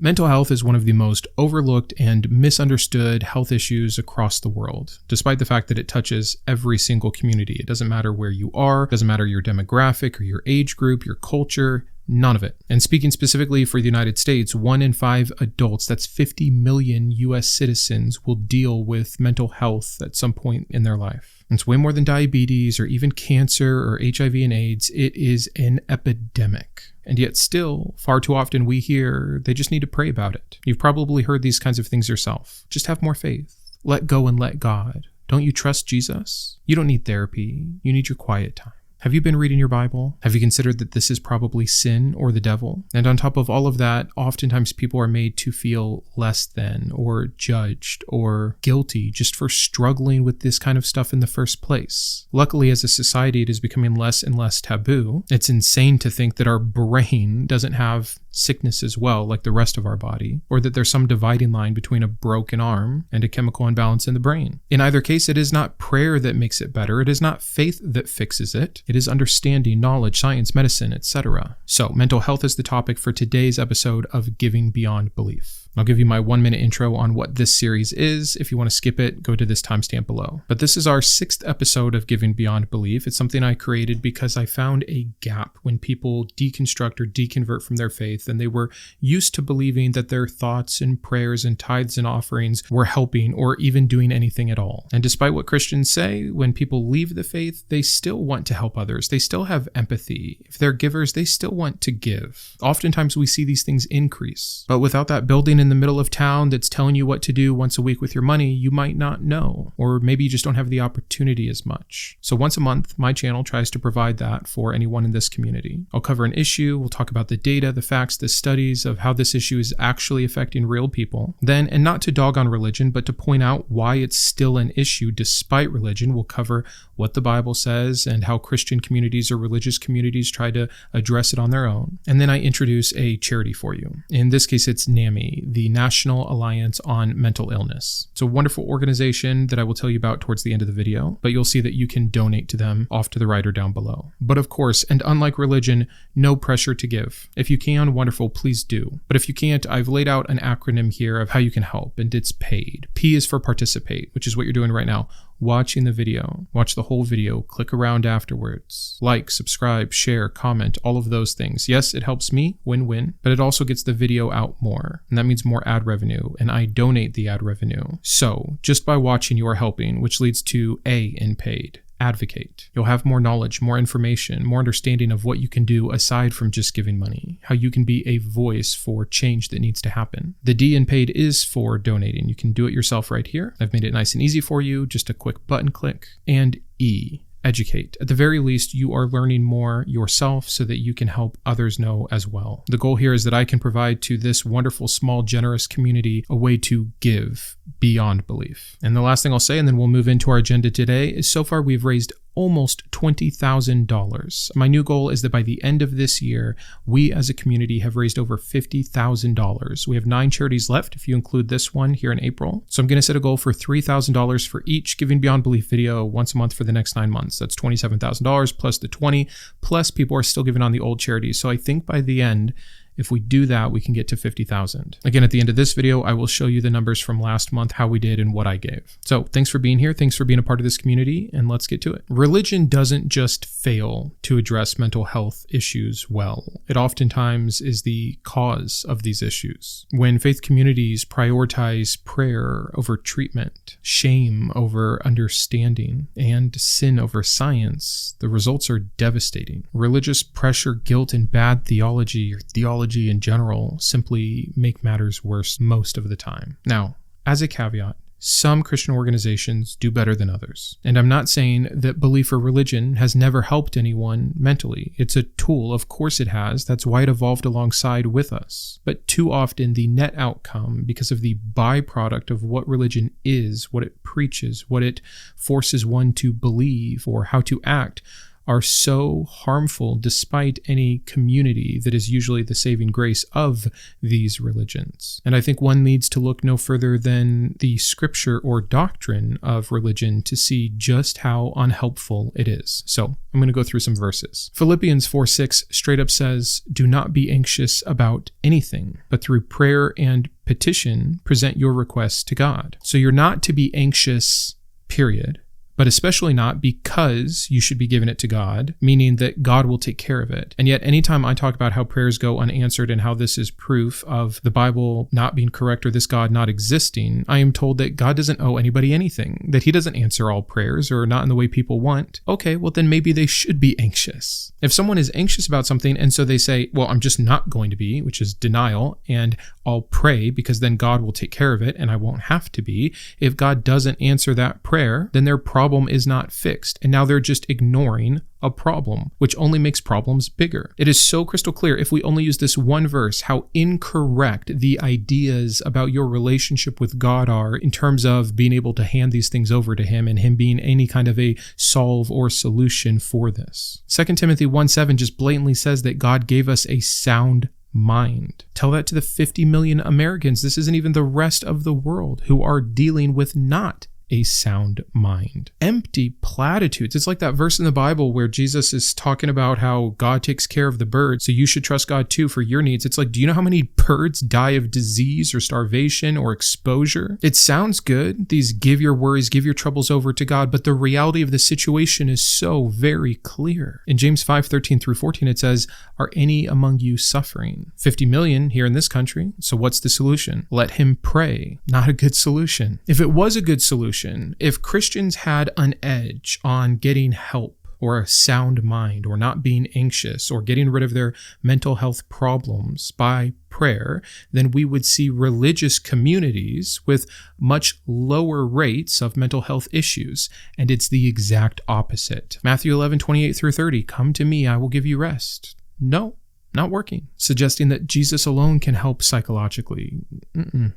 Mental health is one of the most overlooked and misunderstood health issues across the world, despite the fact that it touches every single community. It doesn't matter where you are, it doesn't matter your demographic or your age group, your culture, none of it. And speaking specifically for the United States, 1 in 5 adults, that's 50 million US citizens, will deal with mental health at some point in their life. It's way more than diabetes or even cancer or HIV and AIDS. It is an epidemic. And yet still, far too often we hear they just need to pray about it. You've probably heard these kinds of things yourself. Just have more faith. Let go and let God. Don't you trust Jesus? You don't need therapy. You need your quiet time. Have you been reading your Bible? Have you considered that this is probably sin or the devil? And on top of all of that, oftentimes people are made to feel less than or judged or guilty just for struggling with this kind of stuff in the first place. Luckily, as a society, it is becoming less and less taboo. It's insane to think that our brain doesn't have sickness as well, like the rest of our body, or that there's some dividing line between a broken arm and a chemical imbalance in the brain. In either case, it is not prayer that makes it better. It is not faith that fixes it. It is understanding, knowledge, science, medicine, etc. So, mental health is the topic for today's episode of Giving Beyond Belief. I'll give you my 1-minute intro on what this series is. If you want to skip it, go to this timestamp below. But this is our 6th episode of Giving Beyond Belief. It's something I created because I found a gap when people deconstruct or deconvert from their faith, and they were used to believing that their thoughts and prayers and tithes and offerings were helping or even doing anything at all. And despite what Christians say, when people leave the faith, they still want to help others. They still have empathy. If they're givers, they still want to give. Oftentimes we see these things increase, but without that building in the middle of town that's telling you what to do once a week with your money, you might not know, or maybe you just don't have the opportunity as much. So once a month, my channel tries to provide that for anyone in this community. I'll cover an issue, we'll talk about the data, the facts, the studies of how this issue is actually affecting real people. Then, and not to dog on religion, but to point out why it's still an issue despite religion, we'll cover what the Bible says and how Christian communities or religious communities try to address it on their own. And then I introduce a charity for you. In this case, it's NAMI, the National Alliance on Mental Illness. It's a wonderful organization that I will tell you about towards the end of the video, but you'll see that you can donate to them off to the right or down below. But of course, and unlike religion, no pressure to give. If you can, wonderful, please do. But if you can't, I've laid out an acronym here of how you can help, and it's PAID. P is for participate, which is what you're doing right now. Watching the video, watch the whole video, click around afterwards, like, subscribe, share, comment, all of those things. Yes, it helps me, win-win, but it also gets the video out more, and that means more ad revenue, and I donate the ad revenue. So just by watching, you are helping, which leads to A in PAID. Advocate. You'll have more knowledge, more information, more understanding of what you can do aside from just giving money, how you can be a voice for change that needs to happen. The D in PAID is for donating. You can do it yourself right here. I've made it nice and easy for you, just a quick button click. And E, educate. At the very least, you are learning more yourself so that you can help others know as well. The goal here is that I can provide to this wonderful, small, generous community a way to give beyond belief. And the last thing I'll say, and then we'll move into our agenda today, is so far we've raised almost $20,000. My new goal is that by the end of this year, we as a community have raised over $50,000. We have 9 charities left if you include this one here in April. So I'm going to set a goal for $3,000 for each Giving Beyond Belief video once a month for the next 9 months. That's $27,000 plus the 20, plus people are still giving on the old charities. So I think by the end, if we do that, we can get to 50,000. Again, at the end of this video, I will show you the numbers from last month, how we did and what I gave. So thanks for being here. Thanks for being a part of this community, and let's get to it. Religion doesn't just fail to address mental health issues well. It oftentimes is the cause of these issues. When faith communities prioritize prayer over treatment, shame over understanding, and sin over science, the results are devastating. Religious pressure, guilt, and bad theology, or theology in general, simply make matters worse most of the time. Now, as a caveat, some Christian organizations do better than others. And I'm not saying that belief or religion has never helped anyone mentally. It's a tool, of course it has. That's why it evolved alongside with us. But too often the net outcome, because of the byproduct of what religion is, what it preaches, what it forces one to believe or how to act, are so harmful despite any community that is usually the saving grace of these religions. And I think one needs to look no further than the scripture or doctrine of religion to see just how unhelpful it is. So I'm going to go through some verses. Philippians 4:6 straight up says, "Do not be anxious about anything, but through prayer and petition, present your requests to God." So you're not to be anxious, period. But especially not because you should be giving it to God, meaning that God will take care of it. And yet, anytime I talk about how prayers go unanswered and how this is proof of the Bible not being correct or this God not existing, I am told that God doesn't owe anybody anything, that he doesn't answer all prayers or not in the way people want. Okay, well then maybe they should be anxious. If someone is anxious about something and so they say, well, I'm just not going to be, which is denial, and I'll pray because then God will take care of it and I won't have to be. If God doesn't answer that prayer, then their problem is not fixed. And now they're just ignoring a problem, which only makes problems bigger. It is so crystal clear, if we only use this one verse, how incorrect the ideas about your relationship with God are in terms of being able to hand these things over to him and him being any kind of a solve or solution for this. 2 Timothy 1:7 just blatantly says that God gave us a sound mind. Tell that to the 50 million Americans. This isn't even the rest of the world who are dealing with not a sound mind. Empty platitudes. It's like that verse in the Bible where Jesus is talking about how God takes care of the birds, so you should trust God too for your needs. It's like, do you know how many birds die of disease or starvation or exposure? It sounds good. These give your worries, give your troubles over to God, but the reality of the situation is so very clear. In James 5:13 through 14, it says, "Are any among you suffering?" 50 million here in this country. So what's the solution? Let him pray. Not a good solution. If it was a good solution, if Christians had an edge on getting help or a sound mind or not being anxious or getting rid of their mental health problems by prayer, then we would see religious communities with much lower rates of mental health issues. And it's the exact opposite. Matthew 11:28 through 30, "Come to me, I will give you rest." No. Not working. Suggesting that Jesus alone can help psychologically.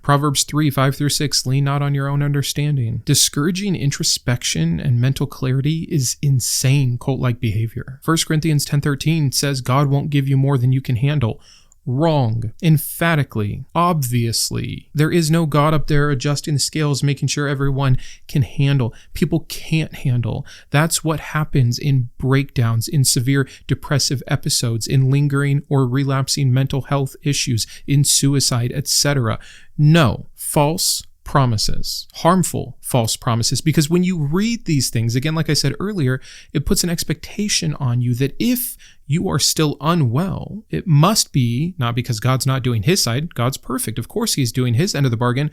Proverbs 3:5 through 6, "Lean not on your own understanding." Discouraging introspection and mental clarity is insane cult-like behavior. 1 Corinthians 10:13 says God won't give you more than you can handle. Wrong. Emphatically. Obviously. There is no God up there adjusting the scales, making sure everyone can handle. People can't handle. That's what happens in breakdowns, in severe depressive episodes, in lingering or relapsing mental health issues, in suicide, etc. No. False promises, harmful false promises, because when you read these things, again, like I said earlier, it puts an expectation on you that if you are still unwell, it must be not because God's not doing his side. God's perfect. Of course, he's doing his end of the bargain.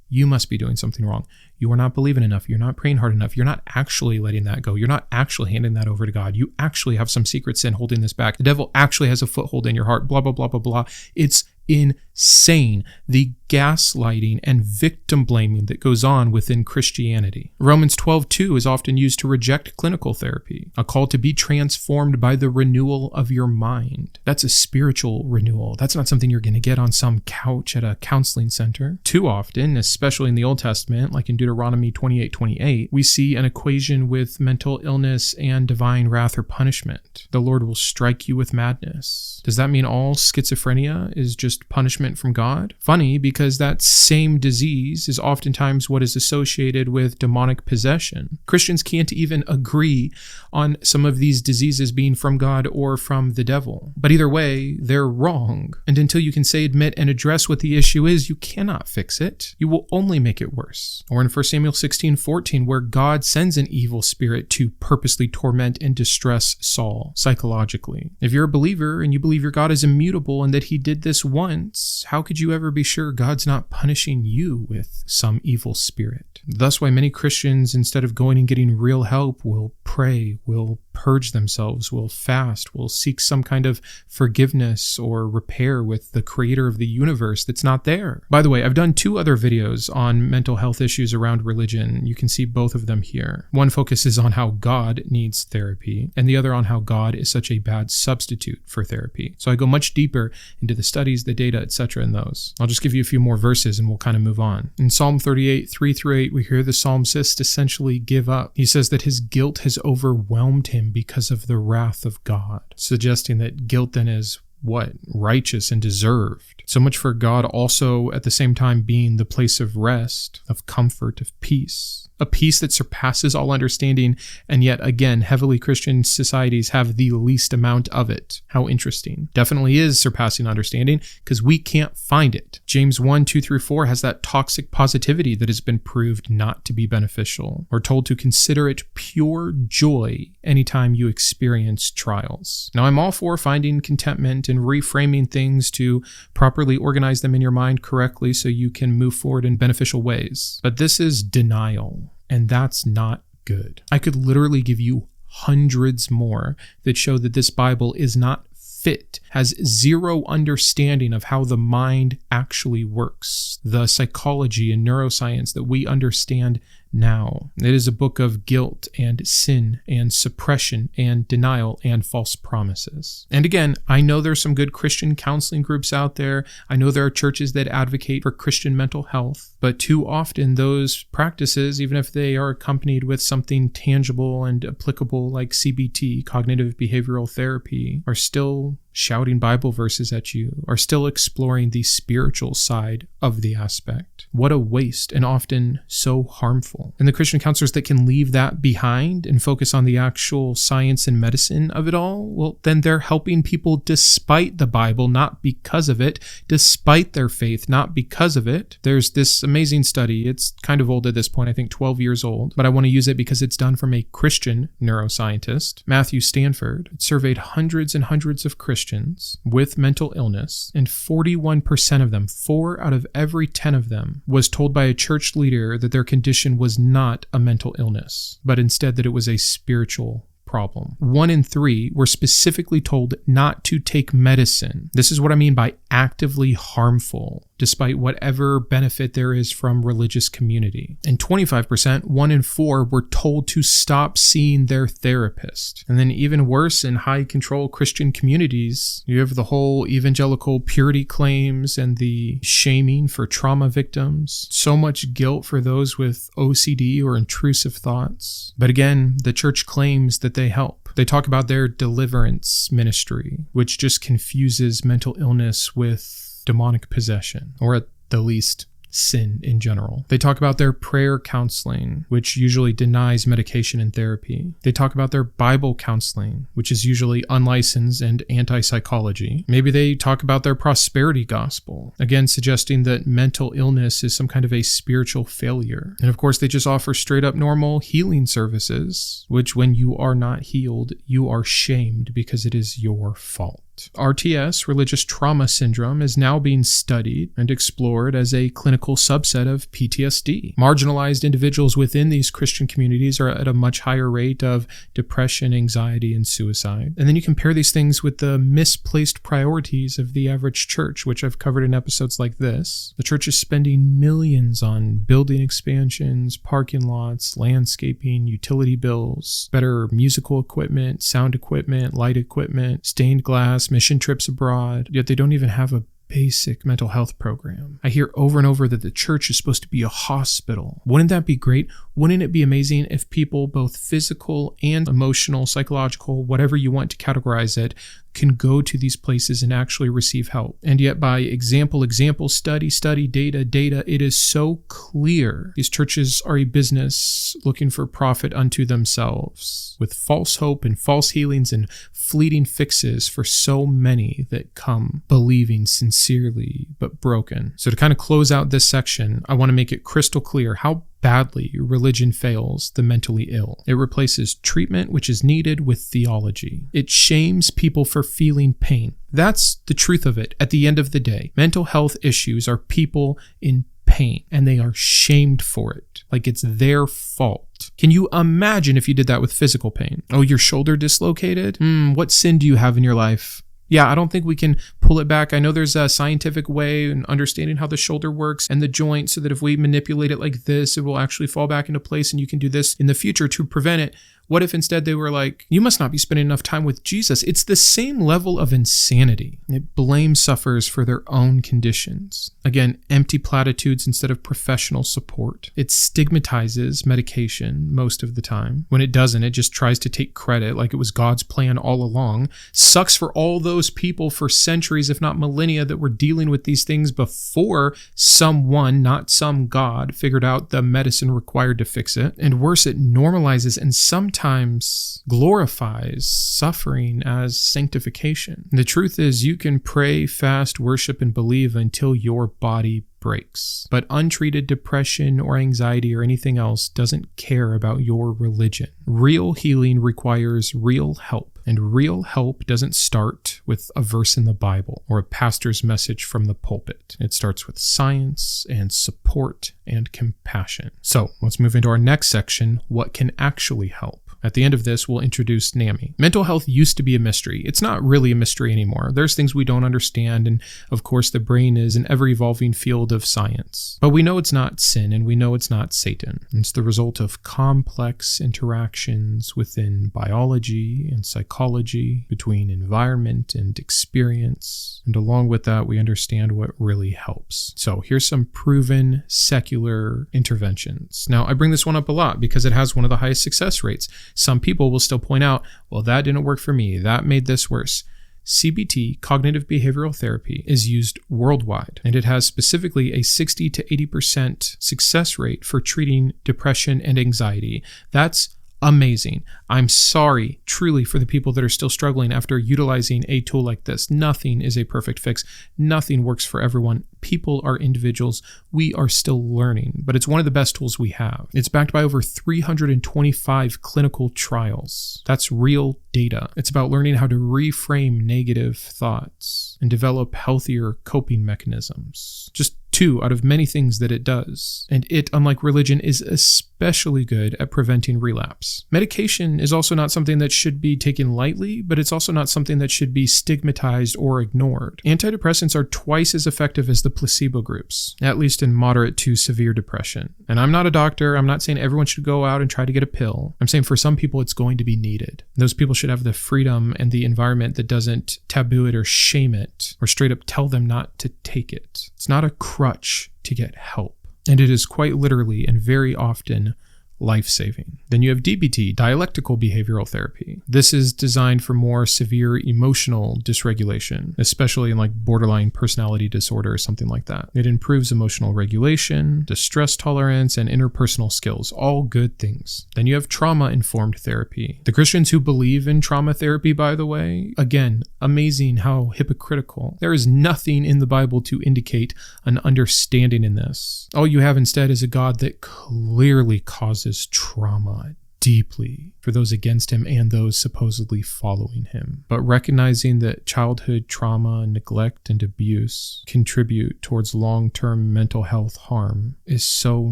You must be doing something wrong. You are not believing enough. You're not praying hard enough. You're not actually letting that go. You're not actually handing that over to God. You actually have some secret sin holding this back. The devil actually has a foothold in your heart. Blah, blah, blah, blah, blah. It's insane, the gaslighting and victim blaming that goes on within Christianity. Romans 12:2 is often used to reject clinical therapy, a call to be transformed by the renewal of your mind. That's a spiritual renewal. That's not something you're going to get on some couch at a counseling center. Too often, especially in the Old Testament, like in Deuteronomy 28:28, we see an equation with mental illness and divine wrath or punishment. The Lord will strike you with madness. Does that mean all schizophrenia is just punishment from God? Funny, because that same disease is oftentimes what is associated with demonic possession. Christians can't even agree on some of these diseases being from God or from the devil. But either way, they're wrong. And until you can say, admit, and address what the issue is, you cannot fix it. You will only make it worse. Or in 1 Samuel 16:14, where God sends an evil spirit to purposely torment and distress Saul psychologically. If you're a believer and you believe your God is immutable and that he did this once, how could you ever be sure God's not punishing you with some evil spirit? Thus why many Christians, instead of going and getting real help, will pray, will purge themselves, will fast, will seek some kind of forgiveness or repair with the creator of the universe that's not there. By the way, I've done 2 other videos on mental health issues around religion. You can see both of them here. One focuses on how God needs therapy, and the other on how God is such a bad substitute for therapy. So I go much deeper into the studies, the data, etc. in those. I'll just give you a few few more verses and we'll kind of move on. In Psalm 38, 3-8, we hear the psalmist essentially give up. He says that his guilt has overwhelmed him because of the wrath of God, suggesting that guilt then is what? Righteous and deserved. So much for God also at the same time being the place of rest, of comfort, of peace. A peace that surpasses all understanding, and yet again, heavily Christian societies have the least amount of it. How interesting. Definitely is surpassing understanding because we can't find it. James 1:2-4 has that toxic positivity that has been proved not to be beneficial. We're told to consider it pure joy anytime you experience trials. Now, I'm all for finding contentment and reframing things to properly organize them in your mind correctly so you can move forward in beneficial ways. But this is denial. And that's not good. I could literally give you hundreds more that show that this Bible is not fit, has zero understanding of how the mind actually works, the psychology and neuroscience that we understand now. It is a book of guilt and sin and suppression and denial and false promises. And again, I know there's some good Christian counseling groups out there. I know there are churches that advocate for Christian mental health, but too often those practices, even if they are accompanied with something tangible and applicable like CBT, cognitive behavioral therapy, are still shouting Bible verses at you, are still exploring the spiritual side of the aspect. What a waste, and often so harmful. And the Christian counselors that can leave that behind and focus on the actual science and medicine of it all, well, then they're helping people despite the Bible, not because of it, despite their faith, not because of it. There's this amazing study. It's kind of old at this point, I think 12 years old, but I want to use it because it's done from a Christian neuroscientist, Matthew Stanford. It surveyed hundreds and hundreds of Christians with mental illness, and 41% of them, 4 out of every 10 of them, was told by a church leader that their condition was not a mental illness, but instead that it was a spiritual problem. 1 in 3 were specifically told not to take medicine. This is what I mean by actively harmful, despite whatever benefit there is from religious community. And 25%, 1 in 4, were told to stop seeing their therapist. And then even worse, in high control Christian communities, you have the whole evangelical purity claims and the shaming for trauma victims. So much guilt for those with OCD or intrusive thoughts. But again, the church claims that they help. They talk about their deliverance ministry, which just confuses mental illness with demonic possession, or at the least, sin in general. They talk about their prayer counseling, which usually denies medication and therapy. They talk about their Bible counseling, which is usually unlicensed and anti-psychology. Maybe they talk about their prosperity gospel, again suggesting that mental illness is some kind of a spiritual failure. And of course, they just offer straight up normal healing services, which when you are not healed, you are shamed because it is your fault. RTS, religious trauma syndrome, is now being studied and explored as a clinical subset of PTSD. Marginalized individuals within these Christian communities are at a much higher rate of depression, anxiety, and suicide. And then you compare these things with the misplaced priorities of the average church, which I've covered in episodes like this. The church is spending millions on building expansions, parking lots, landscaping, utility bills, better musical equipment, sound equipment, light equipment, stained glass, mission trips abroad, yet they don't even have a basic mental health program. I hear over and over that the church is supposed to be a hospital. Wouldn't that be great? Wouldn't it be amazing if people, both physical and emotional, psychological, whatever you want to categorize it, can go to these places and actually receive help? And yet by example, study, data, it is so clear these churches are a business looking for profit unto themselves, with false hope and false healings and fleeting fixes for so many that come believing sincerely but broken. So to kind of close out this section, I want to make it crystal clear how badly religion fails the mentally ill. It replaces treatment, which is needed, with theology. It shames people for feeling pain. That's the truth of it at the end of the day. Mental health issues are people in pain, and they are shamed for it, like it's their fault. Can you imagine if you did that with physical pain? Oh, your shoulder dislocated? What sin do you have in your life? Yeah, I don't think we can pull it back. I know there's a scientific way in understanding how the shoulder works and the joint, so that if we manipulate it like this, it will actually fall back into place and you can do this in the future to prevent it. What if instead they were like, you must not be spending enough time with Jesus? It's the same level of insanity. It blames sufferers for their own conditions. Again, empty platitudes instead of professional support. It stigmatizes medication most of the time. When it doesn't, it just tries to take credit like it was God's plan all along. Sucks for all those people for centuries, if not millennia, that were dealing with these things before someone, not some God, figured out the medicine required to fix it. And worse, it normalizes and sometimes glorifies suffering as sanctification. The truth is, you can pray, fast, worship, and believe until your body breaks. But untreated depression or anxiety or anything else doesn't care about your religion. Real healing requires real help. And real help doesn't start with a verse in the Bible or a pastor's message from the pulpit. It starts with science and support and compassion. So let's move into our next section, what can actually help. At the end of this, we'll introduce NAMI. Mental health used to be a mystery. It's not really a mystery anymore. There's things we don't understand, and of course the brain is an ever-evolving field of science. But we know it's not sin, and we know it's not Satan. It's the result of complex interactions within biology and psychology, between environment and experience, and along with that, we understand what really helps. So here's some proven secular interventions. Now, I bring this one up a lot because it has one of the highest success rates. Some people will still point out, well, that didn't work for me. That made this worse. CBT, cognitive behavioral therapy, is used worldwide, and it has specifically a 60 to 80% success rate for treating depression and anxiety. That's amazing. I'm sorry, truly, for the people that are still struggling after utilizing a tool like this. Nothing is a perfect fix. Nothing works for everyone. People are individuals. We are still learning, but it's one of the best tools we have. It's backed by over 325 clinical trials. That's real data. It's about learning how to reframe negative thoughts and develop healthier coping mechanisms. Just two out of many things that it does. And it, unlike religion, is especially good at preventing relapse. Medication is also not something that should be taken lightly, but it's also not something that should be stigmatized or ignored. Antidepressants are twice as effective as the placebo groups, at least in moderate to severe depression. And I'm not a doctor. I'm not saying everyone should go out and try to get a pill. I'm saying for some people, it's going to be needed. Those people should have the freedom and the environment that doesn't taboo it or shame it or straight up tell them not to take it. It's not a crutch to get help. And it is quite literally and very often life-saving. Then you have DBT, dialectical behavioral therapy. This is designed for more severe emotional dysregulation, especially in like borderline personality disorder or something like that. It improves emotional regulation, distress tolerance, and interpersonal skills, all good things. Then you have trauma-informed therapy. The Christians who believe in trauma therapy, by the way, again, amazing how hypocritical. There is nothing in the Bible to indicate an understanding in this. All you have instead is a God that clearly causes trauma deeply for those against him and those supposedly following him. But recognizing that childhood trauma, neglect, and abuse contribute towards long-term mental health harm is so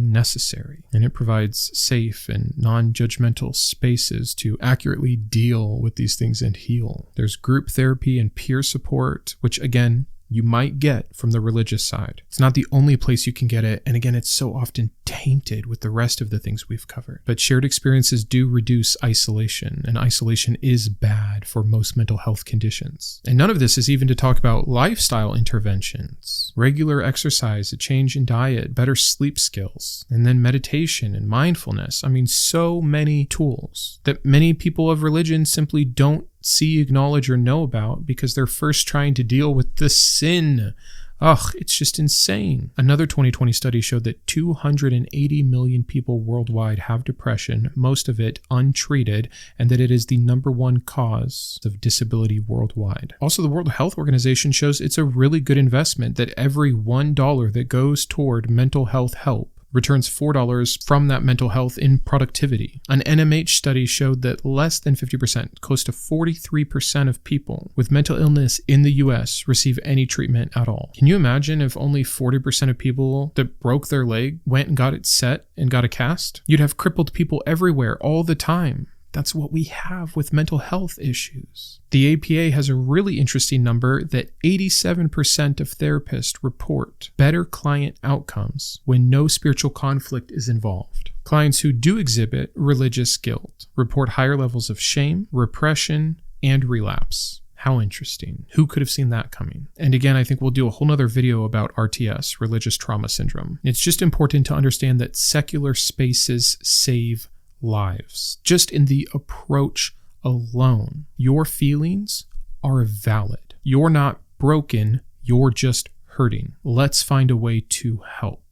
necessary. And it provides safe and non-judgmental spaces to accurately deal with these things and heal. There's group therapy and peer support, which again, you might get from the religious side. It's not the only place you can get it, and again, it's so often tainted with the rest of the things we've covered. But shared experiences do reduce isolation, and isolation is bad for most mental health conditions. And none of this is even to talk about lifestyle interventions, regular exercise, a change in diet, better sleep skills, and then meditation and mindfulness. I mean, so many tools that many people of religion simply don't see, acknowledge, or know about because they're first trying to deal with the sin. Ugh, it's just insane. Another 2020 study showed that 280 million people worldwide have depression, most of it untreated, and that it is the #1 cause of disability worldwide. Also, the World Health Organization shows it's a really good investment that every $1 that goes toward mental health help returns $4 from that mental health in productivity. An NMH study showed that less than 50%, close to 43% of people with mental illness in the US receive any treatment at all. Can you imagine if only 40% of people that broke their leg went and got it set and got a cast? You'd have crippled people everywhere all the time. That's what we have with mental health issues. The APA has a really interesting number that 87% of therapists report better client outcomes when no spiritual conflict is involved. Clients who do exhibit religious guilt report higher levels of shame, repression, and relapse. How interesting. Who could have seen that coming? And again, I think we'll do a whole nother video about RTS, religious trauma syndrome. It's just important to understand that secular spaces save lives. Just in the approach alone, your feelings are valid. You're not broken, you're just hurting. Let's find a way to help.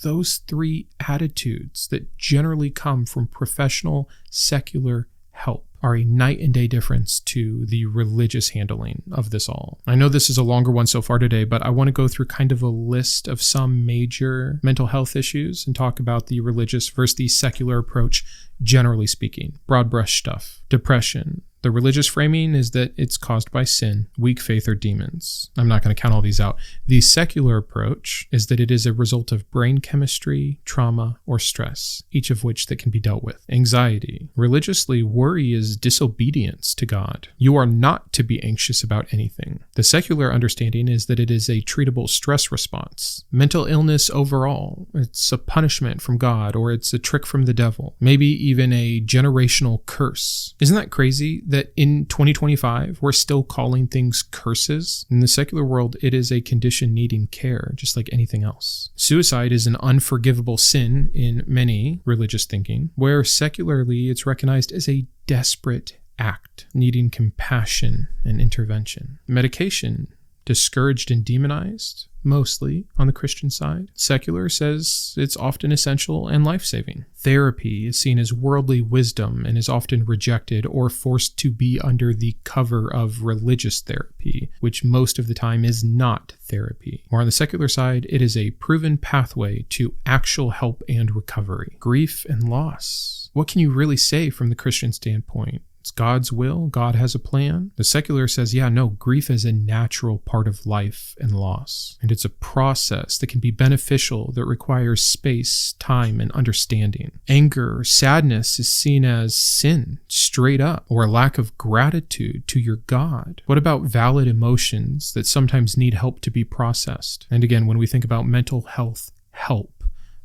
Those three attitudes that generally come from professional secular help are a night and day difference to the religious handling of this all. I know this is a longer one so far today, but I want to go through kind of a list of some major mental health issues and talk about the religious versus the secular approach, generally speaking. Broad brush stuff. Depression. The religious framing is that it's caused by sin, weak faith, or demons. I'm not going to count all these out. The secular approach is that it is a result of brain chemistry, trauma, or stress, each of which that can be dealt with. Anxiety. Religiously, worry is disobedience to God. You are not to be anxious about anything. The secular understanding is that it is a treatable stress response. Mental illness overall, it's a punishment from God, or it's a trick from the devil. Maybe even a generational curse. Isn't that crazy? That in 2025, we're still calling things curses. In the secular world, it is a condition needing care, just like anything else. Suicide is an unforgivable sin in many religious thinking, where secularly it's recognized as a desperate act, needing compassion and intervention. Medication, discouraged and demonized, mostly on the Christian side. Secular says it's often essential and life-saving. Therapy is seen as worldly wisdom and is often rejected or forced to be under the cover of religious therapy, which most of the time is not therapy. Or on the secular side, it is a proven pathway to actual help and recovery. Grief and loss. What can you really say from the Christian standpoint? It's God's will. God has a plan. The secular says, grief is a natural part of life and loss. And it's a process that can be beneficial, that requires space, time, and understanding. Anger or sadness is seen as sin, straight up, or a lack of gratitude to your God. What about valid emotions that sometimes need help to be processed? And again, when we think about mental health, help,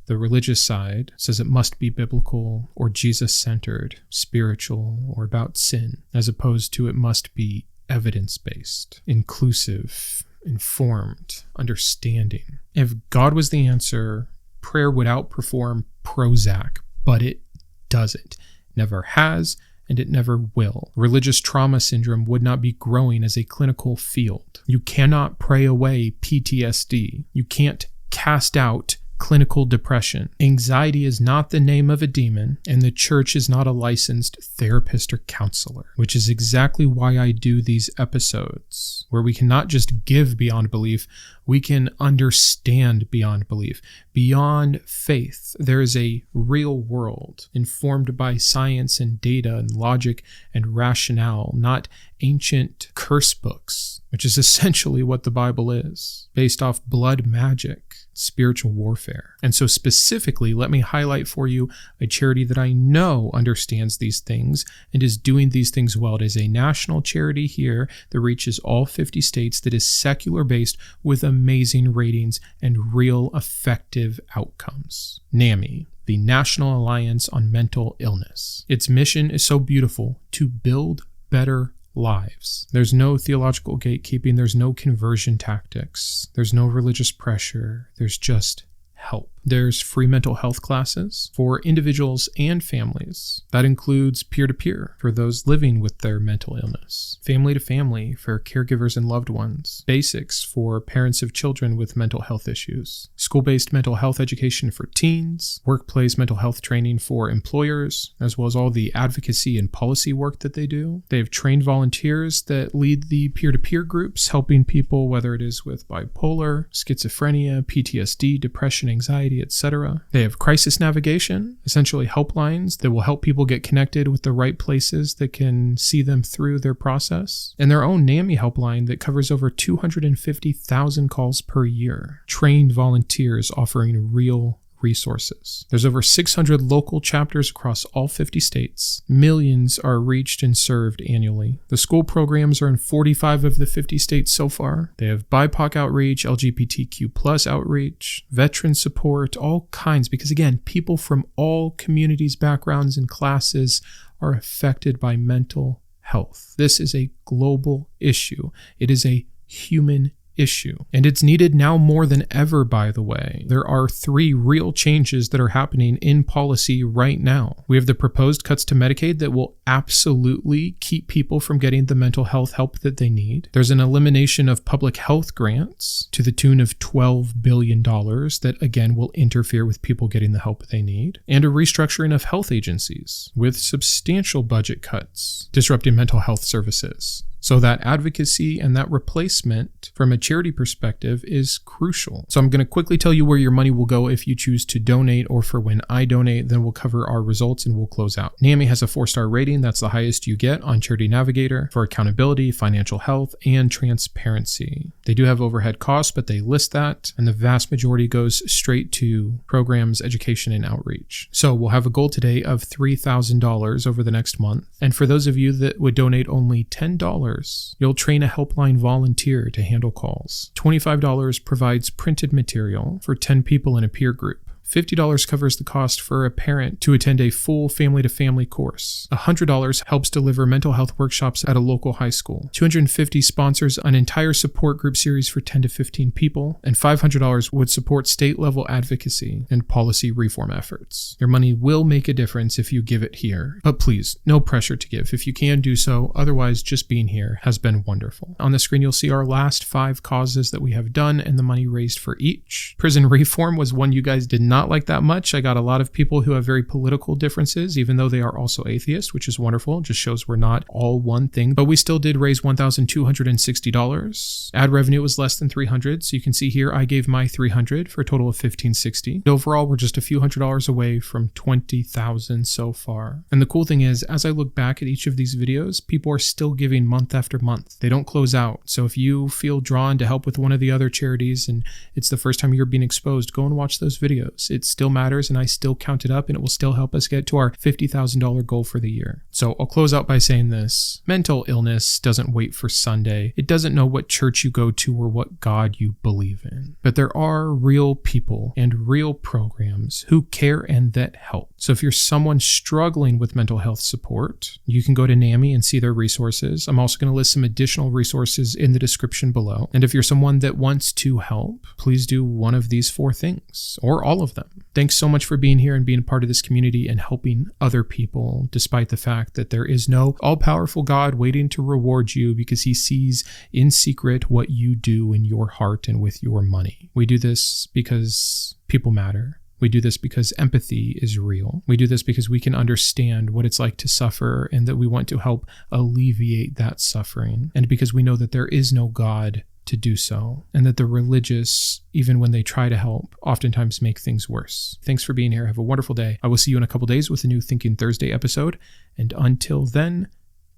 the religious side says it must be biblical or Jesus-centered, spiritual, or about sin, as opposed to it must be evidence-based, inclusive, informed, understanding. If God was the answer, prayer would outperform Prozac, but it doesn't. Never has, and it never will. Religious trauma syndrome would not be growing as a clinical field. You cannot pray away PTSD. You can't cast out clinical depression. Anxiety is not the name of a demon, and the church is not a licensed therapist or counselor, which is exactly why I do these episodes, where we can not just give beyond belief, we can understand beyond belief. Beyond faith, there is a real world informed by science and data and logic and rationale, not ancient curse books, which is essentially what the Bible is, based off blood magic, spiritual warfare. And so specifically, let me highlight for you a charity that I know understands these things and is doing these things well. It is a national charity here that reaches all 50 states, that is secular based with amazing ratings and real effective outcomes. NAMI, the National Alliance on Mental Illness. Its mission is so beautiful: to build better lives. There's no theological gatekeeping. There's no conversion tactics. There's no religious pressure. There's just help. There's free mental health classes for individuals and families. That includes peer-to-peer for those living with their mental illness, family-to-family for caregivers and loved ones, basics for parents of children with mental health issues, school-based mental health education for teens, workplace mental health training for employers, as well as all the advocacy and policy work that they do. They have trained volunteers that lead the peer-to-peer groups, helping people, whether it is with bipolar, schizophrenia, PTSD, depression, anxiety, etc. They have crisis navigation, essentially helplines that will help people get connected with the right places that can see them through their process, and their own NAMI helpline that covers over 250,000 calls per year. Trained volunteers offering real resources. There's over 600 local chapters across all 50 states. Millions are reached and served annually. The school programs are in 45 of the 50 states so far. They have BIPOC outreach, LGBTQ+ outreach, veteran support, all kinds, because again, people from all communities, backgrounds, and classes are affected by mental health. This is a global issue. It is a human issue. And it's needed now more than ever, by the way. There are 3 real changes that are happening in policy right now. We have the proposed cuts to Medicaid that will absolutely keep people from getting the mental health help that they need. There's an elimination of public health grants to the tune of $12 billion that, again, will interfere with people getting the help they need. And a restructuring of health agencies with substantial budget cuts, disrupting mental health services. So that advocacy and that replacement from a charity perspective is crucial. So I'm going to quickly tell you where your money will go if you choose to donate, or for when I donate, then we'll cover our results and we'll close out. NAMI has a 4-star rating. That's the highest you get on Charity Navigator for accountability, financial health, and transparency. They do have overhead costs, but they list that, and the vast majority goes straight to programs, education, and outreach. So we'll have a goal today of $3,000 over the next month. And for those of you that would donate only $10, you'll train a helpline volunteer to handle calls. $25 provides printed material for 10 people in a peer group. $50 covers the cost for a parent to attend a full family-to-family course. $100 helps deliver mental health workshops at a local high school. $250 sponsors an entire support group series for 10 to 15 people. And $500 would support state-level advocacy and policy reform efforts. Your money will make a difference if you give it here. But please, no pressure to give if you can do so. Otherwise, just being here has been wonderful. On the screen, you'll see our last 5 causes that we have done and the money raised for each. Prison reform was one you guys did not like that much. I got a lot of people who have very political differences, even though they are also atheist, which is wonderful. It just shows we're not all one thing, but we still did raise $1,260. Ad revenue was less than $300. So you can see here, I gave my $300 for a total of $1,560. Overall, we're just a few $100s away from $20,000 so far. And the cool thing is, as I look back at each of these videos, people are still giving month after month. They don't close out. So if you feel drawn to help with one of the other charities and it's the first time you're being exposed, go and watch those videos. It still matters, and I still count it up, and it will still help us get to our $50,000 goal for the year. So I'll close out by saying this. Mental illness doesn't wait for Sunday. It doesn't know what church you go to or what God you believe in. But there are real people and real programs who care and that help. So if you're someone struggling with mental health support, you can go to NAMI and see their resources. I'm also going to list some additional resources in the description below. And if you're someone that wants to help, please do one of these 4 things, or all of them. Thanks so much for being here and being a part of this community and helping other people, despite the fact that there is no all-powerful God waiting to reward you because he sees in secret what you do in your heart and with your money. We do this because people matter. We do this because empathy is real. We do this because we can understand what it's like to suffer and that we want to help alleviate that suffering. And because we know that there is no God to do so, and that the religious, even when they try to help, oftentimes make things worse. Thanks for being here. Have a wonderful day. I will see you in a couple days with a new Thinking Thursday episode. And until then,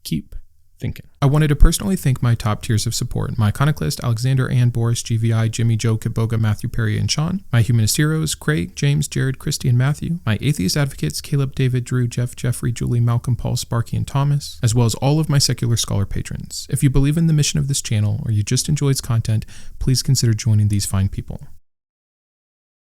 keep thinking. I wanted to personally thank my top tiers of support: my Iconoclast, Alexander, Ann, Boris, GVI, Jimmy, Joe, Kiboga, Matthew, Perry, and Sean; my Humanist Heroes, Craig, James, Jared, Christy, and Matthew; my Atheist Advocates, Caleb, David, Drew, Jeff, Jeffrey, Julie, Malcolm, Paul, Sparky, and Thomas; as well as all of my Secular Scholar patrons. If you believe in the mission of this channel or you just enjoy its content, please consider joining these fine people.